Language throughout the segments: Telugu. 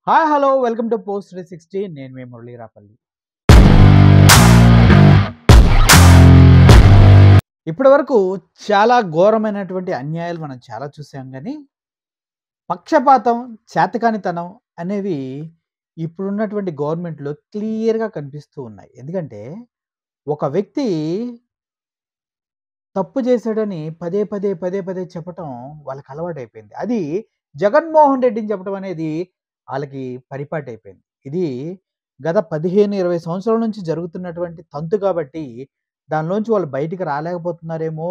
Hi hello welcome to post 360 నేను మీ మురళీ రాపల్లి. ఇప్పటి వరకు చాలా ఘోరమైనటువంటి అన్యాయాలు మనం చాలా చూసాం కానీ పక్షపాతం, చేతకానితనం అనేవి ఇప్పుడున్నటువంటి గవర్నమెంట్లో క్లియర్గా కనిపిస్తూ ఉన్నాయి. ఎందుకంటే ఒక వ్యక్తి తప్పు చేశాడని పదే పదే చెప్పటం వాళ్ళకి అలవాటైపోయింది. అది జగన్మోహన్ రెడ్డిని చెప్పడం అనేది వాళ్ళకి పరిపాటైపోయింది. ఇది గత 15, 20 సంవత్సరాల నుంచి జరుగుతున్నటువంటి తంతు కాబట్టి దానిలోంచి వాళ్ళు బయటికి రాలేకపోతున్నారేమో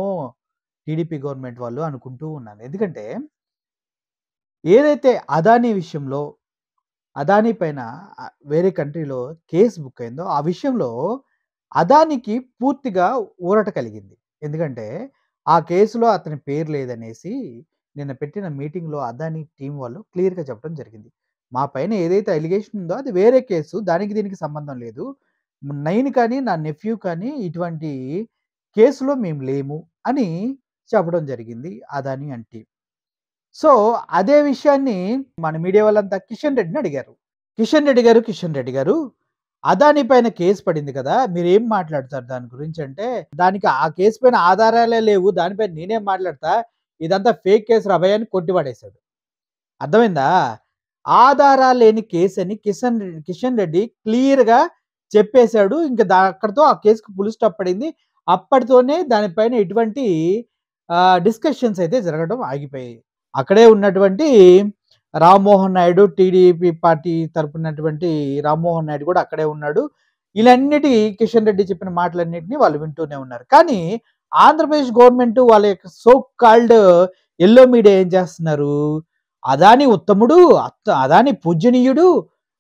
టీడీపీ గవర్నమెంట్ వాళ్ళు అనుకుంటూ ఉన్నాను. ఎందుకంటే ఏదైతే అదానీ విషయంలో అదానీ పైన వేరే కంట్రీలో కేస్ బుక్ అయిందో ఆ విషయంలో అదానికి పూర్తిగా ఊరట కలిగింది. ఎందుకంటే ఆ కేసులో అతని పేరు లేదనేసి నిన్న పెట్టిన మీటింగ్‌లో అదానీ టీమ్ వాళ్ళు క్లియర్‌గా చెప్పడం జరిగింది. మా పైన ఏదైతే అలిగేషన్ ఉందో అది వేరే కేసు. దానికి దీనికి సంబంధం లేదు. నేను కానీ, నా నెఫ్యూ కానీ ఇటువంటి కేసులో మేము లేము అని చెప్పడం జరిగింది అదానీ అండ్ టీమ్. సో, అదే విషయాన్ని మన మీడియా వాళ్ళంతా కిషన్ రెడ్డిని అడిగారు. కిషన్ రెడ్డి గారు అదానీ పైన కేసు పడింది కదా! మీరేం మాట్లాడతారు దాని గురించి అంటే, దానికి ఆ కేసు పైన ఆధారాలే లేవు. దానిపైన నేనేం మాట్లాడతా? ఇదంతా ఫేక్ కేసురా అభయ్ అని కొట్టిపడేశాడు. అర్థమైందా? ఆధారాలు లేని కేసని కిషన్ రెడ్డి క్లియర్‌గా చెప్పేశాడు. ఇంక అక్కడితో ఆ కేసుకి ఫుల్ స్టాప్ పడింది. అప్పటితోనే దానిపైన ఎటువంటి డిస్కషన్స్ అయితే జరగడం ఆగిపోయాయి. అక్కడే ఉన్నటువంటి రామ్మోహన్ నాయుడు, టీడీపీ పార్టీ తరపునటువంటి రామ్మోహన్ నాయుడు కూడా అక్కడే ఉన్నాడు. వీళ్ళన్నిటి కిషన్ రెడ్డి చెప్పిన మాటలన్నిటిని వాళ్ళు వింటూనే ఉన్నారు. కానీ ఆంధ్రప్రదేశ్ గవర్నమెంట్ వాళ్ళ యొక్క సో కాల్డ్ యెల్లో మీడియా ఏం చేస్తున్నారు? అదాని ఉత్తముడు, అదాని పూజనీయుడు,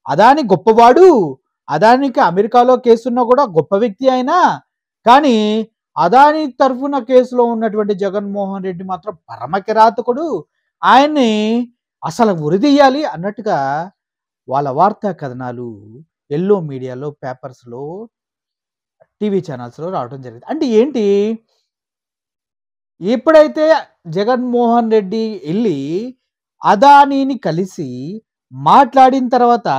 అదాని గొప్పవాడు, అదానికి అమెరికాలో కేసున్నా కూడా గొప్ప వ్యక్తి ఆయన. కానీ అదాని తరఫున కేసులో ఉన్నటువంటి జగన్మోహన్ రెడ్డి మాత్రం పరమ కిరాతకుడు. ఆయన్ని అసలు ఉరిదీయాలి అన్నట్టుగా వాళ్ళ వార్తా కథనాలు యెల్లో మీడియాలో, పేపర్స్‌లో, టీవీ ఛానల్స్‌లో రావడం జరిగింది. అంటే ఏంటి? ఎప్పుడైతే జగన్మోహన్ రెడ్డి ఎళ్లి అదానీని కలిసి మాట్లాడిన తర్వాత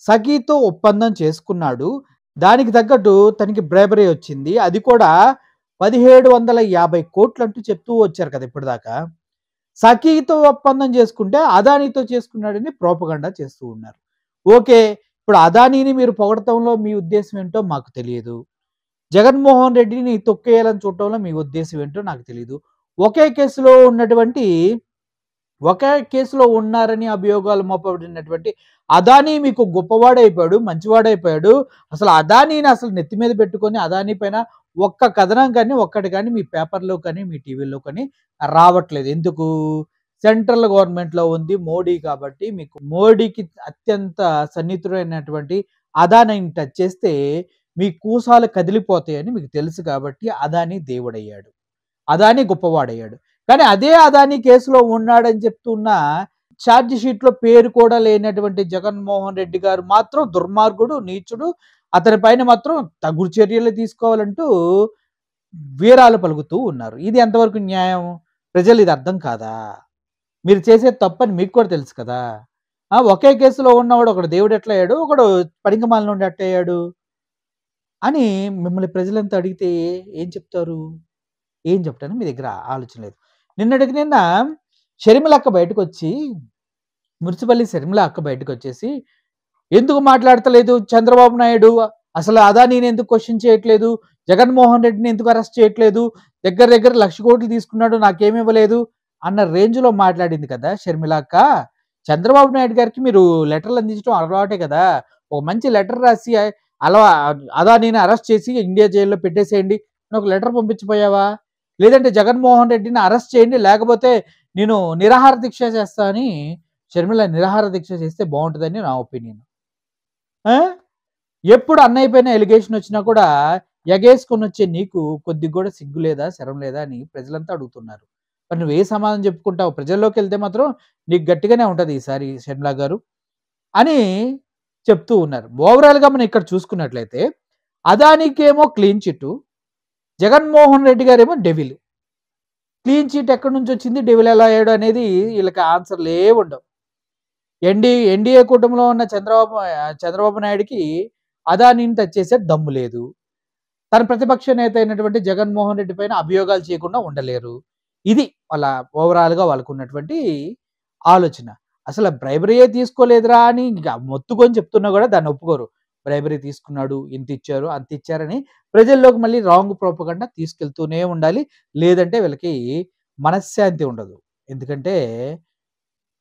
సఖీతో ఒప్పందం చేసుకున్నాడు. దానికి తగ్గట్టు తనకి బ్రైబరీ వచ్చింది. అది కూడా 1750 కోట్లంటూ చెప్తూ వచ్చారు కదా ఇప్పటిదాకా. సఖీతో ఒప్పందం చేసుకుంటే అదానీతో చేసుకున్నాడని ప్రోపగండా చేస్తూ ఉన్నారు. ఓకే. ఇప్పుడు అదానీని మీరు పొగడటంలో మీ ఉద్దేశం ఏంటో మాకు తెలియదు. జగన్మోహన్ రెడ్డిని తొక్కేయాలని చూడటంలో మీ ఉద్దేశం ఏంటో నాకు తెలీదు. ఒకే కేసులో ఉన్నారని అభియోగాలు మోపబడినటువంటి అదానీ మీకు గొప్పవాడైపోయాడు, మంచివాడైపోయాడు. అసలు అదానీని అసలు నెత్తి మీద పెట్టుకొని అదానీ పైన ఒక్క కథనం కానీ, ఒక్కటి కానీ మీ పేపర్‌లో కానీ, మీ టీవీలో కానీ రావట్లేదు. ఎందుకు? సెంట్రల్ గవర్నమెంట్‌లో ఉంది మోడీ కాబట్టి మీకు మోడీకి అత్యంత సన్నిహితుడైనటువంటి అదానీని టచ్ చేస్తే మీ కూసాలు కదిలిపోతాయని మీకు తెలుసు కాబట్టి అదానీ దేవుడయ్యాడు. అదానీ గొప్పవాడయ్యాడు. కానీ అదే అదానీ కేసులో ఉన్నాడని చెప్తున్న ఛార్జ్ షీట్‌లో పేరు కూడా లేనటువంటి జగన్మోహన్ రెడ్డి గారు మాత్రం దుర్మార్గుడు, నీచుడు. అతని పైన మాత్రం తగు చర్యలు తీసుకోవాలంటూ వీరాలు పలుకుతూ ఉన్నారు. ఇది ఎంతవరకు న్యాయం? ప్రజలు ఇది అర్థం కాదా? మీరు చేసేది తప్పని మీకు కూడా తెలుసు కదా! ఒకే కేసులో ఉన్నవాడు ఒకడు దేవుడు ఎట్లా అయ్యాడు? ఒకడు పనికిమాలినోడు ఎట్లా అయ్యాడు? అని మిమ్మల్ని ప్రజలంతా అడిగితే ఏం చెప్తారు? ఏం చెప్తారని మీ దగ్గర ఆలోచన లేదు. నిన్నటికి నిన్న షర్మిల అక్క బయటకొచ్చి, మురిసిపల్లి షర్మిల అక్క బయటకొచ్చేసి, ఎందుకు మాట్లాడతలేదు చంద్రబాబు నాయుడు? అసలు అదానీని ఎందుకు క్వెషన్ చేయట్లేదు? జగన్మోహన్ రెడ్డిని ఎందుకు అరెస్ట్ చేయట్లేదు? దగ్గర దగ్గర 1,00,000 కోట్లు తీసుకున్నాడు నాకేమి ఇవ్వలేదు అన్న రేంజ్‌లో మాట్లాడింది కదా షర్మిల అక్క. చంద్రబాబు నాయుడు గారికి మీరు లెటర్‌లు అందించడం అలవాటే కదా! ఒక మంచి లెటర్ రాసి అలా అదానీని అరెస్ట్ చేసి ఇండియా జైల్‌లో పెట్టేసేయండి అని ఒక లెటర్ పంపించపోయావా? లేదంటే జగన్మోహన్ రెడ్డిని అరెస్ట్ చేయండి లేకపోతే నేను నిరాహార దీక్ష చేస్తా అని షర్మిల నిరాహార దీక్ష చేస్తే బావుంటదని నా ఒపీనియన్. ఆ! ఎప్పుడు అన్నయ్య పైన ఎలిగేషన్ వచ్చినా కూడా ఎగేసుకొనొచ్చే నీకు కొద్దిగా కూడా సిగ్గు లేదా? శరం లేదా? అని ప్రజలంతా అడుగుతున్నారు. మరి నువ్వు ఏ సమాధానం చెప్పుకుంటావు? ప్రజల్లోకెళ్తే మాత్రం నీకు గట్టిగానే ఉంటది ఈసారి షర్మిల గారు అని చెప్తూ ఉన్నారు. ఓవరాల్‌గా మనం ఇక్కడ చూసుకున్నట్లయితే అదానీకేమో క్లీన్ చిట్టు, జగన్మోహన్ రెడ్డి గారేమో డెవిల్. క్లీన్ చిట్ ఎక్కడి నుంచి వచ్చింది? డెవిల్ ఎలా అయ్యాడు అనేది వీళ్ళకి ఆన్సర్‌లే ఉండవు. ఎన్డీఏ కూటమిలో ఉన్న చంద్రబాబు నాయుడికి అదానీని టచ్ చేసే దమ్ము లేదు. తన ప్రతిపక్ష నేత అయినటువంటి జగన్మోహన్ రెడ్డి పైన అభియోగాలు చేయకుండా ఉండలేరు. ఇది వాళ్ళ ఓవరాల్‌గా వాళ్ళకున్నటువంటి ఆలోచన. అసలు బ్రైబరీయే తీసుకోలేదురా అని ఇంక మొత్తుకొని చెప్తున్నా గూడా దాన్ని ఒప్పుకోరు. బ్రైబరీ తీసుకున్నాడు, ఇంతిచ్చారు, అంతిచ్చారని ప్రజల్లోకి మళ్ళీ రాంగ్ ప్రొపగండా తీసుకెళ్తూనే ఉండాలి. లేదంటే వీళ్ళకి మనశ్శాంతి ఉండదు. ఎందుకంటే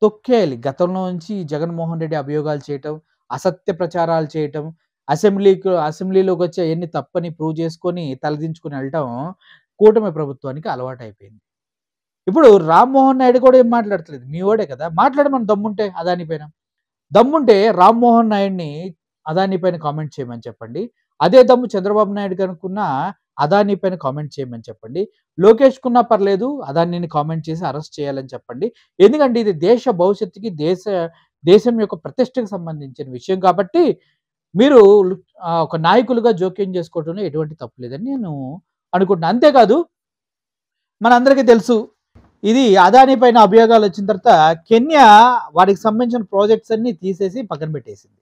తొక్కేయాలి. గతంలో నుంచి జగన్మోహన్ రెడ్డి అభియోగాలు చేయటం, అసత్య ప్రచారాలు చేయటం, అసెంబ్లీలోకొచ్చి అయన్నీ తప్పని ప్రూవ్ చేసుకొని తలదించుకొని ఎళ్ళటం కూటమి ప్రభుత్వానికి అలవాటయిపోయింది. ఇప్పుడు రామ్మోహన్ నాయుడు కూడా ఏం మాట్లాడట్లేదు. మీ వోడే కదా! మాట్లాడమను దమ్ముంటే అదాని పైన. దమ్ముంటే రామ్మోహన్ నాయుడిని అదాని పైన కామెంట్ చేయమని చెప్పండి. అదే దమ్ము చంద్రబాబు నాయుడు కనుకున్నా అదాని పైన కామెంట్ చేయమని చెప్పండి. లోకేష్‌కున్నా పర్లేదు అదానిని కామెంట్ చేసి అరెస్ట్ చేయాలని చెప్పండి. ఎందుకంటే ఇది దేశ భవిష్యత్తుకి, దేశం యొక్క ప్రతిష్టకు సంబంధించిన విషయం కాబట్టి మీరు ఒక నాయకులుగా జోక్యం చేసుకోవడంలో ఎటువంటి తప్పు లేదని నేను అనుకుంటున్నా. అంతేకాదు మనందరికీ తెలుసు. ఇది అదాని పైన అభియోగాలు వచ్చిన తర్వాత కెన్యా వాటికి సంబంధించిన ప్రాజెక్ట్స్ అన్నీ తీసేసి పక్కన పెట్టేసింది.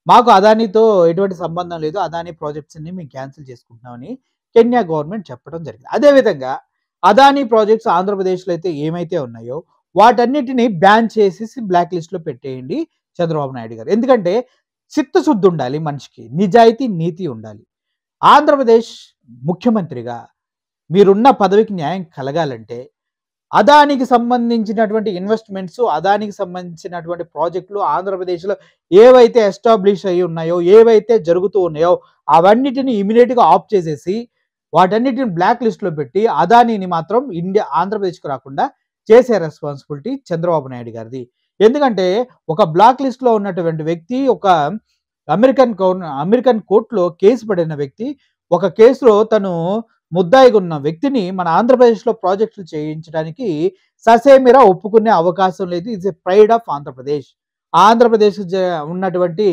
మాకు అదానితో ఎటువంటి సంబంధం లేదు. అదాని ప్రాజెక్ట్స్ అన్ని మేము క్యాన్సిల్ చేసుకుంటున్నామని కెన్యా గవర్నమెంట్ చెప్పడం జరిగింది. అదేవిధంగా అదాని ప్రాజెక్ట్స్ ఆంధ్రప్రదేశ్‌లో అయితే ఏమైతే ఉన్నాయో వాటన్నిటిని బ్యాన్ చేసేసి బ్లాక్ లిస్ట్‌లో పెట్టేయండి చంద్రబాబు నాయుడు గారు. ఎందుకంటే చిత్తశుద్ధి ఉండాలి మనిషికి. నిజాయితీ, నీతి ఉండాలి. ఆంధ్రప్రదేశ్ ముఖ్యమంత్రిగా మీరున్న పదవికి న్యాయం కలగాలంటే అదానికి సంబంధించినటువంటి ఇన్వెస్ట్మెంట్స్, అదానికి సంబంధించినటువంటి ప్రాజెక్టులు ఆంధ్రప్రదేశ్‌లో ఏవైతే ఎస్టాబ్లిష్ అయ్యి ఉన్నాయో, ఏవైతే జరుగుతూ ఉన్నాయో అవన్నిటిని ఇమ్మీడియేట్‌గా ఆఫ్ చేసేసి వాటన్నిటిని బ్లాక్ లిస్ట్‌లో పెట్టి అదానిని మాత్రం ఆంధ్రప్రదేశ్‌కి రాకుండా చేసే రెస్పాన్సిబిలిటీ చంద్రబాబు నాయుడు గారిది. ఎందుకంటే ఒక బ్లాక్ లిస్ట్‌లో ఉన్నటువంటి వ్యక్తి ఒక అమెరికన్ కోర్ట్‌లో కేసు పడిన వ్యక్తి, ఒక కేసులో తను ముద్దాయిగా ఉన్న వ్యక్తిని మన ఆంధ్రప్రదేశ్‌లో ప్రాజెక్టులు చేయించడానికి ససేమిరా ఒప్పుకునే అవకాశం లేదు. It's a pride of Andhra Pradesh. Andhra Pradesh ఉన్నటువంటి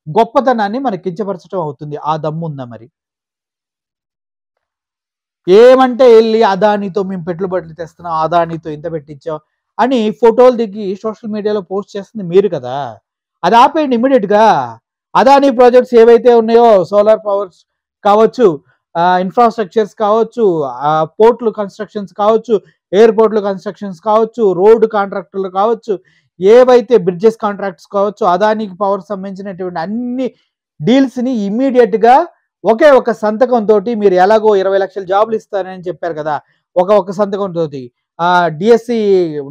గొప్పతనాన్ని మనకి కించపరచడం అవుతుంది. ఆ దమ్ముందా మరి? ఏమంటే ఎళ్లి అదానితో మేము పెట్టుబడులు తెస్తున్నాం, అదానితో ఇంత పెట్టించాం అని ఫోటోలు దిగి సోషల్ మీడియాలో పోస్ట్ చేస్తుంది మీరు కదా! అది ఆపేయండి ఇమ్మీడియేట్‌గా. అదాని ప్రాజెక్ట్స్ ఏవైతే ఉన్నాయో సోలార్ పవర్స్ కావచ్చు, ఇన్‌ఫ్రాస్ట్రక్చర్స్ కావచ్చు, పోర్ట్‌లు కన్‌స్ట్రక్షన్స్ కావచ్చు, ఎయిర్‌పోర్ట్‌లు కన్‌స్ట్రక్షన్స్ కావచ్చు, రోడ్ కాంట్రాక్టులు కావచ్చు, ఏవైతే బ్రిడ్జెస్ కాంట్రాక్ట్స్ కావచ్చు, అదానికి పవర్‌కి సంబంధించినటువంటి అన్ని డీల్స్‌ని ఇమ్మీడియేట్‌గా ఒకే ఒక సంతకంతోటి మీరు ఎలాగో 20,00,000 జాబ్‌లు ఇస్తానని చెప్పారు కదా! ఒక సంతకంతోటి. డీఎస్సీ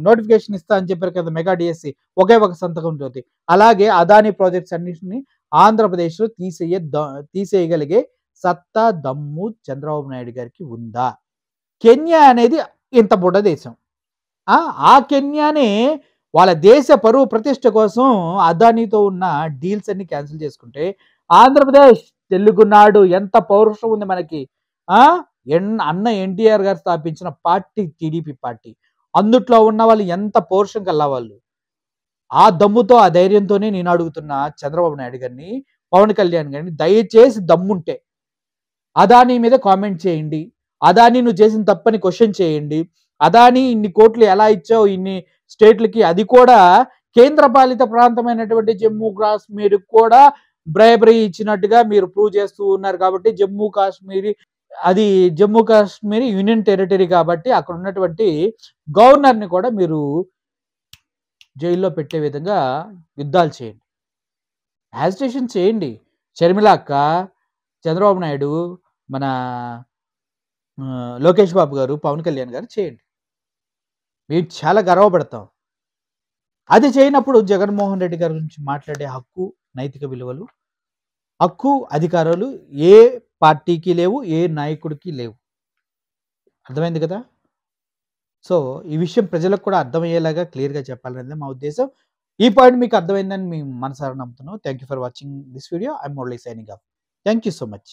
నోటిఫికేషన్ ఇస్తా అని చెప్పారు కదా! మెగా డీఎస్సీ ఒకే ఒక సంతకంతోటి. అలాగే అదాని ప్రాజెక్ట్స్ అన్నిటిని ఆంధ్రప్రదేశ్‌లో తీసేయగలిగే సత్తా, దమ్ము చంద్రబాబు నాయుడు గారికి ఉందా? కెన్యా అనేది ఇంత బుడ్డ దేశం. ఆ కెన్యానే వాళ్ళ దేశ పరువు ప్రతిష్ట కోసం అదానితో ఉన్న డీల్స్ అన్ని క్యాన్సిల్ చేసుకుంటే, ఆంధ్రప్రదేశ్ తెలుగునాడు ఎంత పౌరుషం ఉంది మనకి. ఆ! అన్న ఎన్టీఆర్ గారు స్థాపించిన పార్టీ టీడీపీ పార్టీ. అందుట్లో ఉన్న వాళ్ళు ఎంత పౌరుషం కల్లా. ఆ దమ్ముతో, ఆ ధైర్యంతోనే నేను అడుగుతున్నా చంద్రబాబు నాయుడు గారిని, పవన్ కళ్యాణ్ గారిని దయచేసి దమ్ముంటే అదానీ మీద కామెంట్ చేయండి. అదానీ నువ్వు చేసిన తప్పని క్వెషన్ చేయండి. అదానీ ఇన్ని కోట్లు ఎలా ఇచ్చావు ఇన్ని స్టేట్‌లకి, అది కూడా కేంద్ర పాలిత ప్రాంతమైనటువంటి జమ్మూ కాశ్మీర్‌కి కూడా బ్రైబరీ ఇచ్చినట్టుగా మీరు ప్రూవ్ చేస్తూ ఉన్నారు కాబట్టి జమ్మూ కాశ్మీర్ యూనియన్ టెరిటరీ కాబట్టి అక్కడ ఉన్నటువంటి గవర్నర్‌ని కూడా మీరు జైల్లో పెట్టే విధంగా యుద్ధాలు చేయండి. యాజిటేషన్ చేయండి. షర్మిల అక్క, చంద్రబాబు నాయుడు, మన లోకేష్ బాబు గారు, పవన్ కళ్యాణ్ గారు చేయండి. మేము చాలా గర్వపడతాం. అది చేయనప్పుడు జగన్మోహన్ రెడ్డి గారి గురించి మాట్లాడే హక్కు, నైతిక విలువలు, అధికారాలు ఏ పార్టీకి లేవు, ఏ నాయకుడికి లేవు. అర్థమైంది కదా! సో, ఈ విషయం ప్రజలకు కూడా అర్థమయ్యేలాగా క్లియర్‌గా చెప్పాలనేదే మా ఉద్దేశం. ఈ పాయింట్ మీకు అర్థమైందని మేము మనసారా నమ్ముతున్నాం. Thank you for watching this video. I am Murali signing off. Thank you so much.